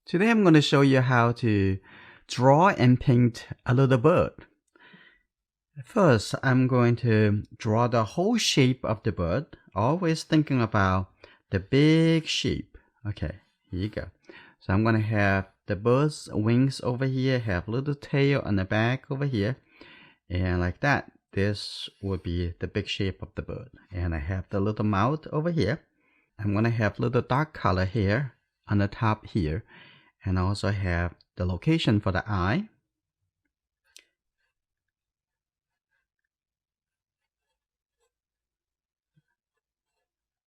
Today I'm going to show you how to draw and paint a little bird. First, I'm going to draw the whole shape of the bird, always thinking about the big shape. Okay, here you go. So I'm going to have the bird's wings over here, have a little tail on the back over here, and like that. This would be the big shape of the bird. And I have the little mouth over here. I'm going to have little dark color here on the top here. And also have the location for the eye.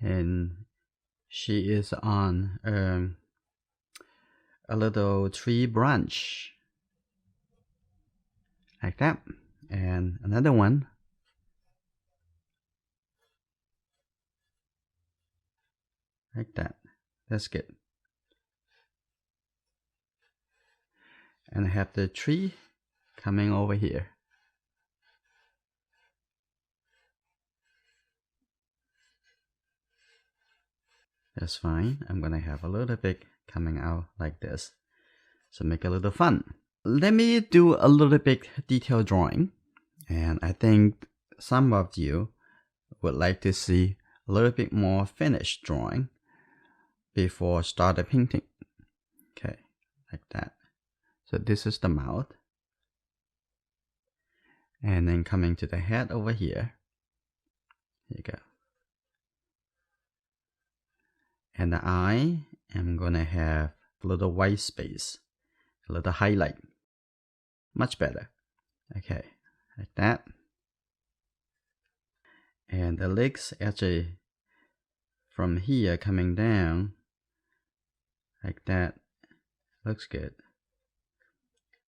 And she is on a little tree branch. Like that. And another one. Like that. That's good. And I have the tree coming over here. That's fine. I'm gonna have a little bit coming out like this. So make it a little fun. Let me do a little bit detailed drawing. And I think some of you would like to see a little bit more finished drawing before start the painting. Okay, like that. So this is the mouth. And then coming to the head over here. Here you go. And the eye, I'm gonna have a little white space, a little highlight. Much better. Okay, like that. And the legs actually from here coming down, like that. Looks good.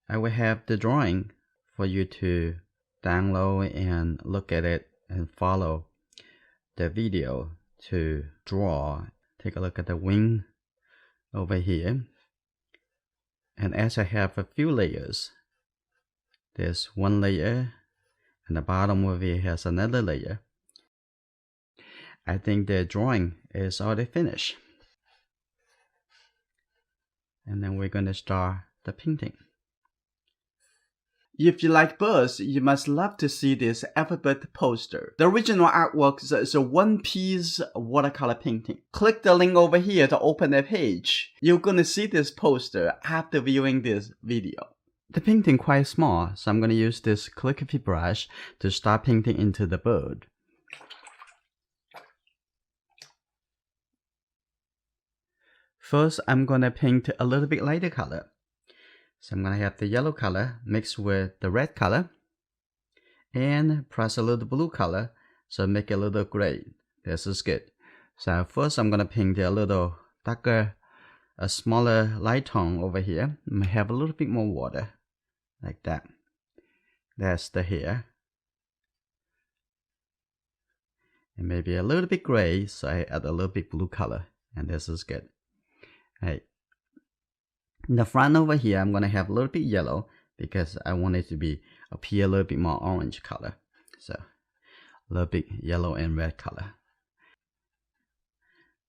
I will have the drawing for you to download and look at it and follow the video to draw. Take a look at the wing over here. And as I have a few layers, there's one layer and the bottom over here has another layer. I think the drawing is already finished. And then we're going to start the painting. If you like birds, you must love to see this alphabet poster. The original artwork is a one-piece watercolor painting. Click the link over here to open the page. You're going to see this poster after viewing this video. The painting quite small, so I'm going to use this calligraphy brush to start painting into the bird. First, I'm going to paint a little bit lighter color. So I'm going to have the yellow color mixed with the red color and plus a little blue color, so make it a little gray. This is good. So first I'm going to paint a little darker, a smaller light tone over here. I'm going to have a little bit more water, like that. That's the hair. And maybe a little bit gray, so I add a little bit blue color, and this is good. Right. In the front over here, I'm going to have a little bit yellow because I want it to appear a little bit more orange color. So a little bit yellow and red color.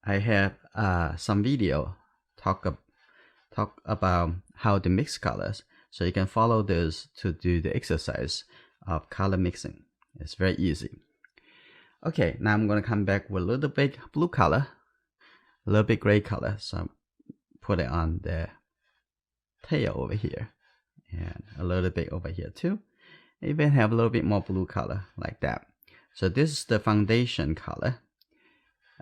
I have some video talk about how to mix colors. So you can follow this to do the exercise of color mixing. It's very easy. Okay, now I'm going to come back with a little bit blue color, a little bit gray color. So put it on the tail over here and a little bit over here too. Even have a little bit more blue color like that. So this is the foundation color,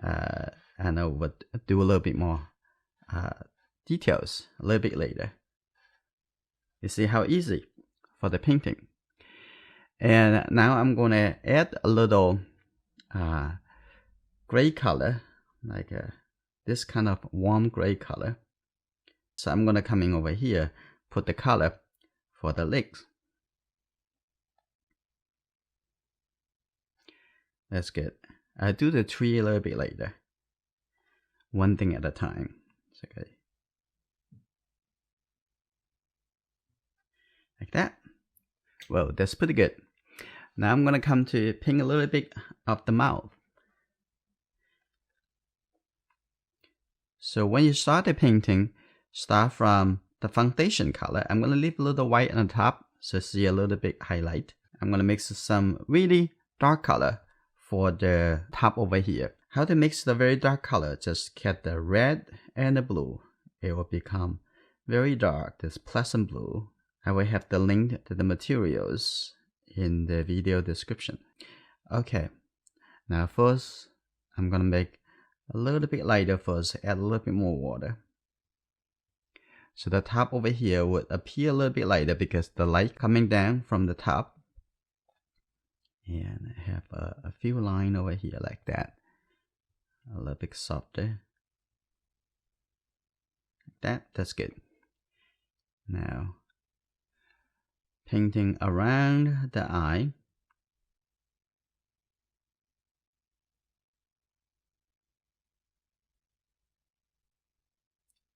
and I would do a little bit more details a little bit later. You see how easy for the painting. And now I'm going to add a little gray color, like this kind of warm gray color. So I'm going to come in over here, put the color for the legs. That's good. I'll do the tree a little bit later. One thing at a time. It's okay. Like that. Well, that's pretty good. Now I'm going to come to paint a little bit of the mouth. So when you start the painting, start from the foundation color. I'm going to leave a little white on the top so see a little bit highlight. I'm going to mix some really dark color for the top over here. How to mix the very dark color? Just get the red and the blue. It will become very dark, this pleasant blue. I will have the link to the materials in the video description. Okay, now first I'm gonna make a little bit lighter first, add a little bit more water. So the top over here would appear a little bit lighter because the light coming down from the top. And I have a few lines over here like that. A little bit softer. Like that's good. Now, painting around the eye.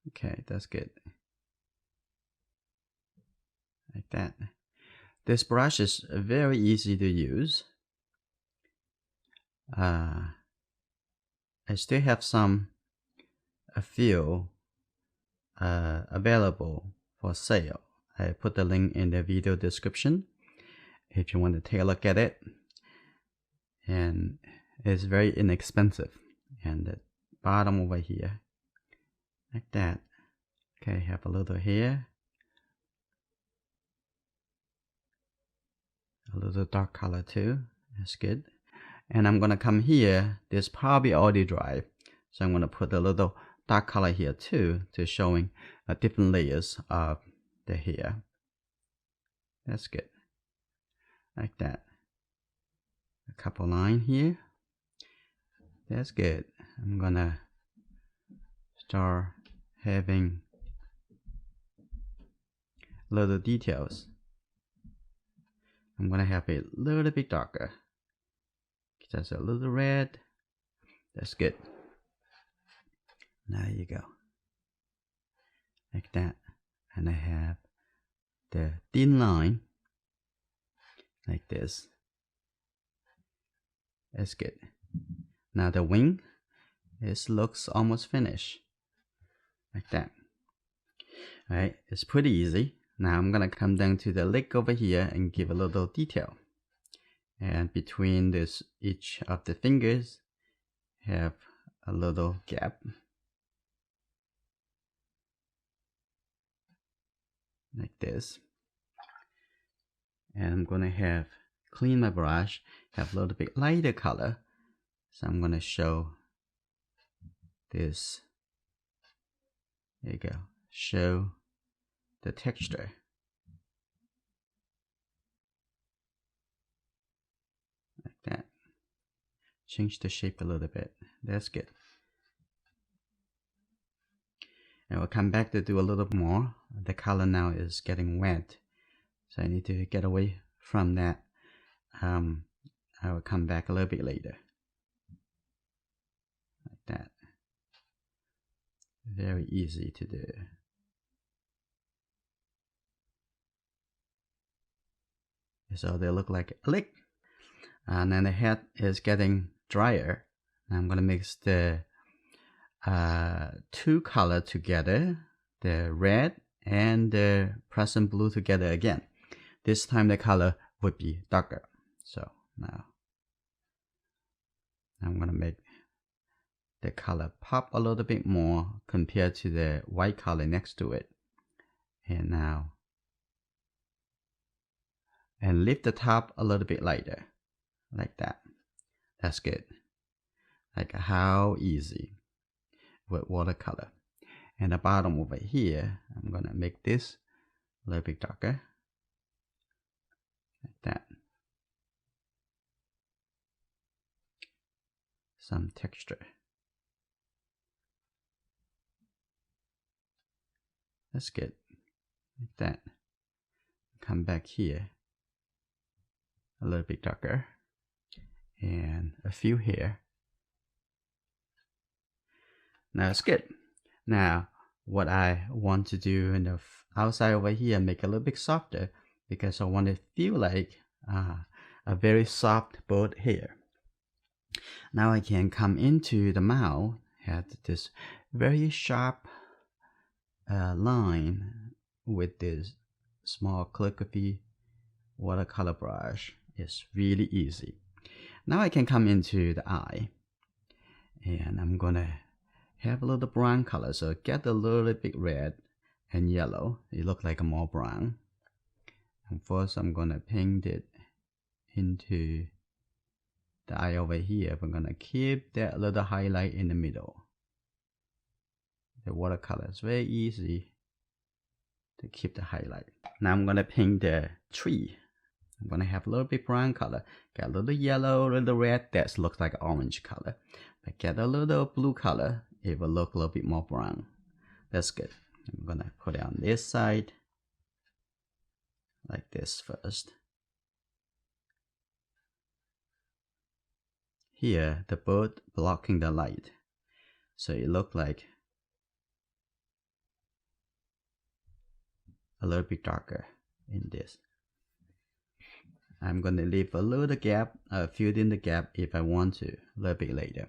Okay, that's good. Like that. This brush is very easy to use. I still have a few available for sale. I put the link in the video description if you want to take a look at it. And it's very inexpensive. And the bottom over here, like that. Okay, have a little here. A little dark color too. That's good. And I'm gonna come here. This probably already dry, so I'm gonna put a little dark color here too, to showing different layers of the hair. That's good. Like that. A couple lines here. That's good. I'm gonna start having little details. I'm gonna have it a little bit darker. Just a little red. That's good. There you go. Like that. And I have the thin line like this. That's good. Now the wing, it looks almost finished. Like that. Alright, it's pretty easy. Now I'm gonna come down to the leg over here and give a little detail. And between this, each of the fingers have a little gap. Like this. And I'm gonna have clean my brush, have a little bit lighter color. So I'm gonna show this. There you go. Show the texture. Like that. Change the shape a little bit. That's good. And we'll come back to do a little more. The color now is getting wet, so I need to get away from that. I will come back a little bit later. Like that. Very easy to do. So they look like a lick. And then the head is getting drier. I'm gonna mix the two color together, the red and the present blue together again. This time the color would be darker. So now I'm gonna make the color pop a little bit more compared to the white color next to it. And now, and lift the top a little bit lighter, like that. That's good. Like how easy with watercolor. And the bottom over here, I'm gonna make this a little bit darker, like that. Some texture. That's good. Like that. Come back here. A little bit darker. And a few here. Now it's good. Now what I want to do in the outside over here, make a little bit softer, because I want to feel like a very soft bird hair. Now I can come into the mouth, have this very sharp a line with this small calligraphy watercolor brush. It's really easy. Now I can come into the eye, and I'm gonna have a little brown color, so get a little bit red and yellow. It looks like a more brown. And first I'm gonna paint it into the eye over here. We're gonna keep that little highlight in the middle. The watercolor is very easy to keep the highlight. Now I'm gonna paint the tree. I'm gonna have a little bit brown color, get a little yellow, a little red. That looks like orange color. But get a little blue color, it will look a little bit more brown. That's good. I'm gonna put it on this side, like this first. Here, the bird blocking the light, so it looks like a little bit darker in this. I'm gonna leave a little gap, fill in the gap if I want to, a little bit later.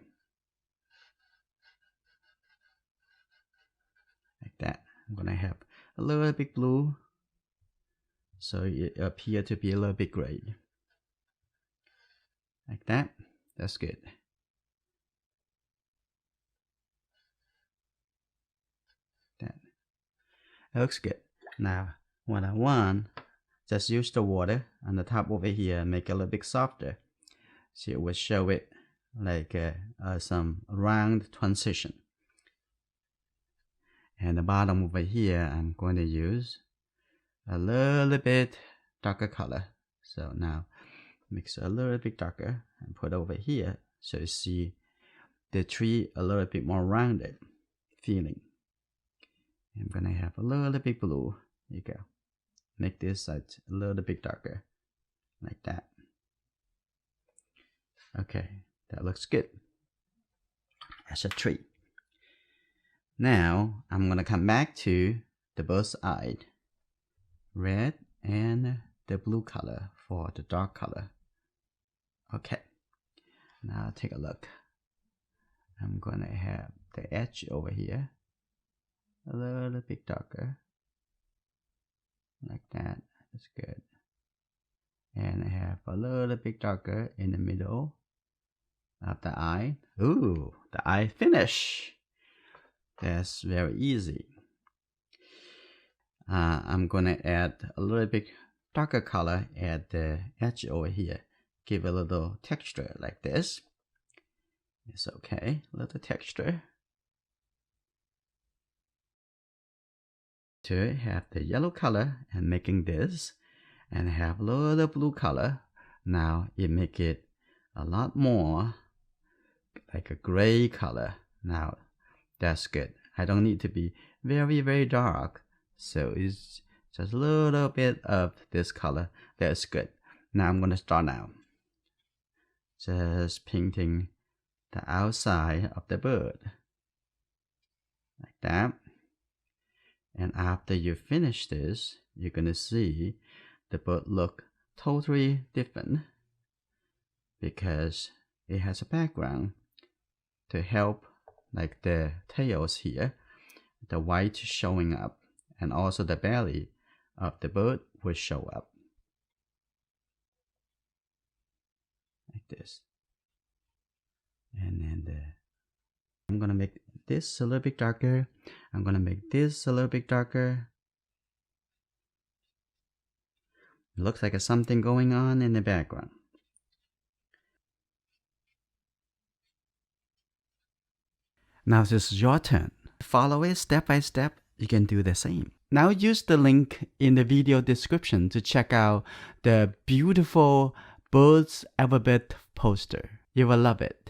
Like that. I'm gonna have a little bit blue, so it appears to be a little bit gray. Like that. That's good. That looks good. Now, what I want, just use the water on the top over here, make it a little bit softer, so it will show it like some round transition. And the bottom over here, I'm going to use a little bit darker color. So now mix a little bit darker and put over here, so you see the tree a little bit more rounded feeling. I'm gonna have a little bit blue. Here you go. Make this side a little bit darker, like that. Okay, that looks good. That's a tree. Now I'm gonna come back to the bird's eye, red and the blue color for the dark color. Okay, now take a look. I'm gonna have the edge over here a little bit darker, like that. That's good. And I have a little bit darker in the middle of the eye. Ooh, the eye finish. That's very easy. I'm gonna add a little bit darker color at the edge over here. Give a little texture like this. It's okay, a little texture. To have the yellow color and making this, and have a little blue color. Now it make it a lot more like a gray color. Now that's good. I don't need to be very, very dark. So it's just a little bit of this color. That's good. Now I'm going to start now. Just painting the outside of the bird. Like that. And after you finish this, you're going to see the bird look totally different, because it has a background to help, like the tails here, the white showing up, and also the belly of the bird will show up. Like this. And then I'm gonna make this a little bit darker. I'm gonna make this a little bit darker. It looks like something going on in the background. Now this is your turn. Follow it step by step. You can do the same. Now use the link in the video description to check out the beautiful bird's alphabet poster. You will love it.